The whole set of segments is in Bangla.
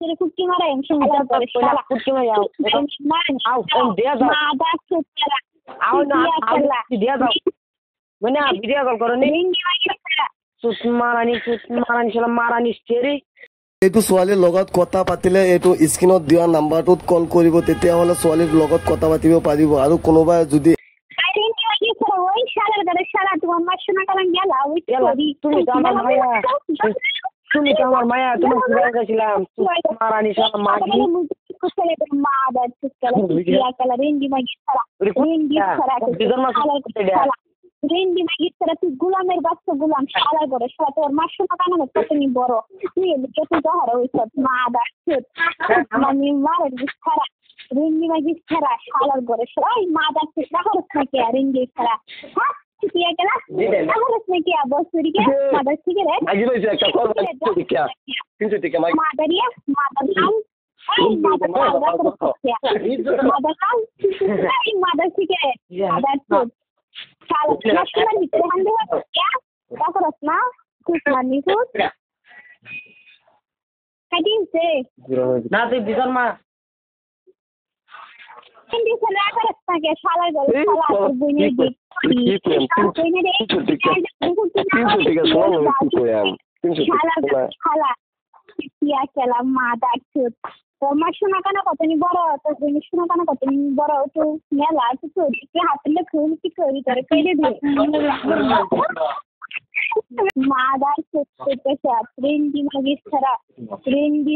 তোরে কুটকি মারা এম শালা করে শালা কুটকি মারা আও দিয়া দাও মাদা চুতরা আও না দিয়া দাও মানে ভিডিও কল করো নি সুষমারানি শালা মারানি স্টেরি এইটো ছোৱালীৰ লগত কথা পাতিলে এইটো স্ক্ৰীনত দিয়া নাম্বাৰটোত কল কৰিব তেতিয়াহ'লে ছোৱালীৰ লগত কথা পাতিব পাৰিব আৰু কোনোবাই যদি ওই শালার ঘরে শালা তোমার মা শোনা কারণ গেলা ওই তুমি তো আমার মায়া তুমি গেছিলাম মারানি শালা মাগি মাদা চুতরা কালা রেন্ডি মাগি সারা রেন্ডি মাগি সারা তুই গোলামের বাচ্চা গোলাম শালার ঘরে শালা তোর মা শোনা কারণ কতনি বড় তুই এদিকে তুই দহরা ওই সব মাদা চুত মানে মারের সারা রেন্ডি মাগি সারা শালার ঘরে শালা ওই মাদা চুতরা হরস নাকি রেন্ডি সারা কিয়া গেলা হরস নাকি বসুরি কে মাদা সিগারেট আজি বইছে একটা কল দিকে 300 টাকা মাদারিয়া মাদা নাম এই মাদা সিগারেট মাদা চুত শালা নাশমার ভিতরে হান্ডে क्या क्या करस ना कुछ मानी कुछ কাটিং সে না তুই বিজন মা হিন্দি সে না করস না কে শালা গল শালা তোর বইনে দি বইনে দে 300 টাকা শালা কিয়া কেলা মাদা চুত তোমার শোনা কানা কতনি বড় তোর বইনে শোনা কানা কতনি বড় তো মেলা তো তোর হাতে খুন কি করি করে কেটে দে মাদা চুত রেন্ডি মাগিস ছাড়া রেন্ডি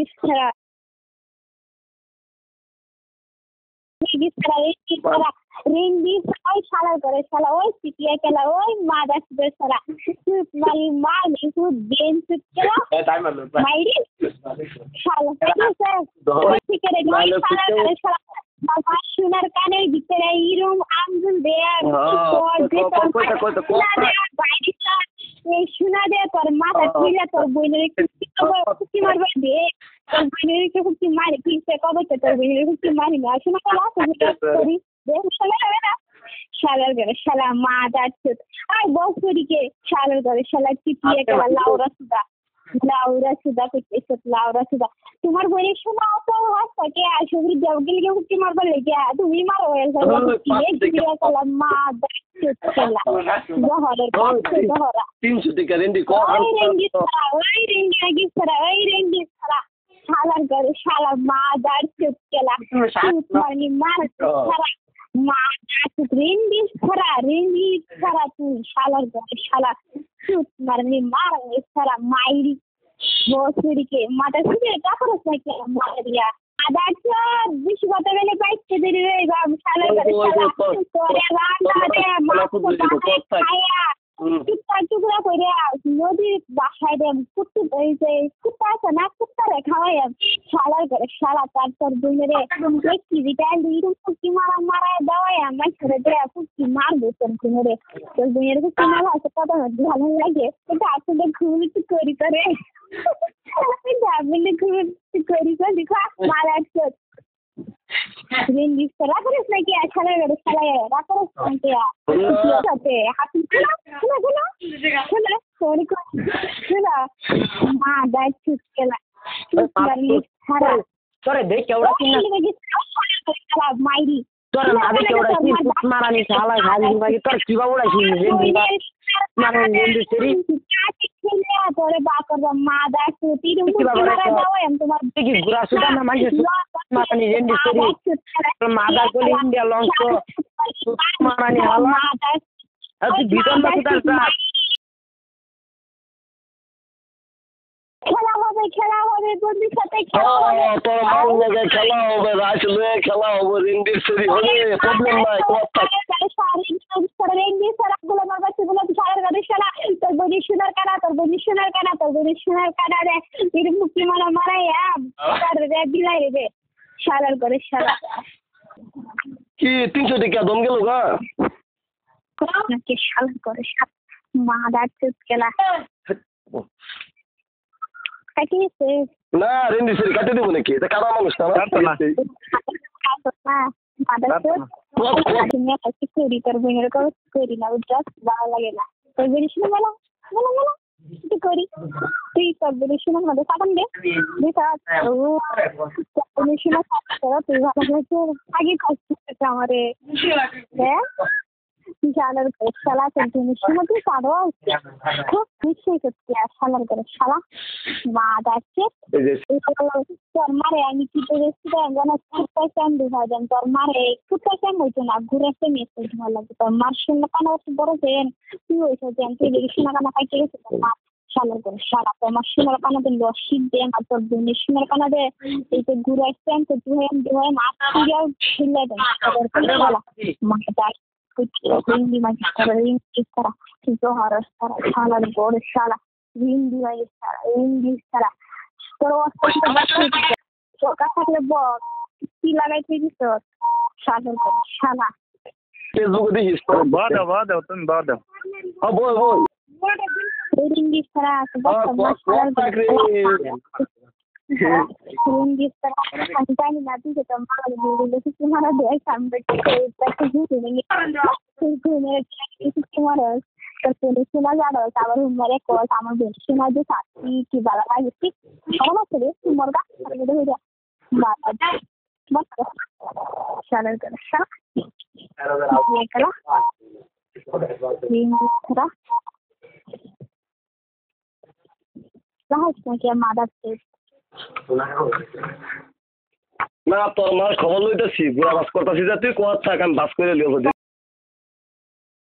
ওই শালা করে শালা ওই সিটিয়া কেলা ওই মাদা চুত ছাড়া মাল মাল একটু বেন চুত কেলা মাইরি শালা ঠিক আছে শালা করে শালা বাবা সোনার কানের ভিতরে ইরম আমজুল দেয়ার এই শোনা দে তোর মাথা তুইলা তোর বইনের কুকি মারবে দে তোর বইনের কুকি মারি পিছে কবে তোর বইনের কুকি মারি না শোনা কালা করি দে শালার ঘরে শালা মাদা চুত আর বসুরিকে শালার ঘরে শালা চিপিয়ে গেলা লাউরা সুদা কইছে লাউরা সুদা তোমার বইরে শোনা তো হাসকে আসুরি জগিল কে কুকি মারবে লেগে তুমি মারো এসে দিয়ে গেলা মাদা চুত কেলা জহরের জহরা 300 টাকা রেন্ডি কো ওই রেন্ডি সারা শালার ঘরে শালা মাদা চুত কেলা মানে মার সারা মাদা চুত রেন্ডি সারা তুই শালার ঘরে শালা চুত মানে মার সারা মাইরি বসুরিকে মাদা সিগে কাপড় সাইকে মারিয়া আদাচ্ছা বিশ কথা গেলে বাইতে দিলি রে শালার ঘরে শালা তোরে রান্না দে খায়া টুকরা করে নদীর বাসায় দেন কুত্তু কুত্তা আছে না কুত্তারে খাওয়াই শালার ঘরে শালা তার দুনিয়ারে দেখি রিটাইল দিন কুকি মারা দেওয়াই আমার ছেড়ে দেয় কুকি মারবো দুনিয়ারে তোর দুনিয়ারে কুকি মারা আছে কত ভালো লাগে এটা আসলে ঘুম একটু করি করে দেখো মারা আছে রেন্ডিস করা করিস নাকি শালার ঘরে শালা রাখরিস নাকি সাথে হাতি শোনা মা দাই চুটকেলা সারা তোরে দেখ কেওড়া কিনা মাইরি তোরে না দেখ কেওড়া কি মারানি শালা খালি মাগি তোর কি বাবুড়া কি রেন্ডি মানে রেন্ডি সেরি তোরে বাকর মা দাই চুটি মারা দাও এম তোমার কি গুরা সুদা না মাইছে মারানি রেন্ডি সেরি মাদা কোলি ইন্ডিয়া লংস মারানি হালা আজ বিজন না সুদা খেলা হবে বন্ধুর সাথে খেলা হবে তোর মাল লাগে খেলা হবে আসলে খেলা হবে রেন্ডি সেরি হবে প্রবলেম নাই কথা রেন্ডি সারা গুলো আমার বাচ্চাগুলো শালার ঘরে শালা তোর বনি সোনার কানা রে এর মুক্তি মারাই তার রে বিলাই রে শালার ঘরে শালা কি 300 টাকা দম গেল গা নাকি শালার ঘরে শালা মাদা চুত কেলা কাটিয়েছে না রেন্ডি সেরি কাটে দেবো নাকি এটা কাটা মানুষ না মাদা চুত তুমি কাছে করি তোর বোনের কাছে করি না জাস্ট ভালো লাগে না তোর বোনের শুনে বলো কি করি তুই তোর বেশিনা মধ্যে সাবান দে বেশিনা তুই ভালো হয়েছে আগে কষ্ট আমারে হ্যাঁ শালার করে শালা তোর জিনিসের মধ্যে সারো খুব নিশ্চয়ই করছি আর শালার করে শালা মা যাচ্ছে তোর মারে আমি কি করেছি যেন ফুটপাই ক্যান দেখা যান তোর মারে ফুটপাই ক্যান হইতো না ঘুরে আসতে মেসেজ ভালো লাগে তোর মার শুনে কানা বড় দেন তুই হয়েছে যেন তুই দেখি শোনা কানা পাইতে গেছে তোর মা শালার করে শালা তোমার সোনার কানাতে লসিক দে আর তোর বোনের সোনার কানাতে এই তো ঘুরে আসতে তো তুই মাছ ফিরিয়াও ছিলে দেন মা যাই Hindi magistara, Johara, Shala, Gord, Shala, Hindi magistara, Hindi Shala. Pero so kasakle box, কি লাগাইতে দিছ? শালা। ফেসবুকে দেখিস তো বাদ দাও তুমি বাদ দাও বল হিন্দি ছাড়া আছে হিন্দি ছাড়া আমি জানি না তুই যেটা মাল বলে তোমার দেয় সামনে তোমার শোনা যাবে আবার উন্মারে কস আমার বেশি শোনা যে সাথী কি বালা লাগছে সব আছে রে তোমার গা হয়ে যা শালার করে না তোর মার খবর লইতেছি বুড়া বাস করতেছি তুই কোয়ার থাক আমি বাস করে লিও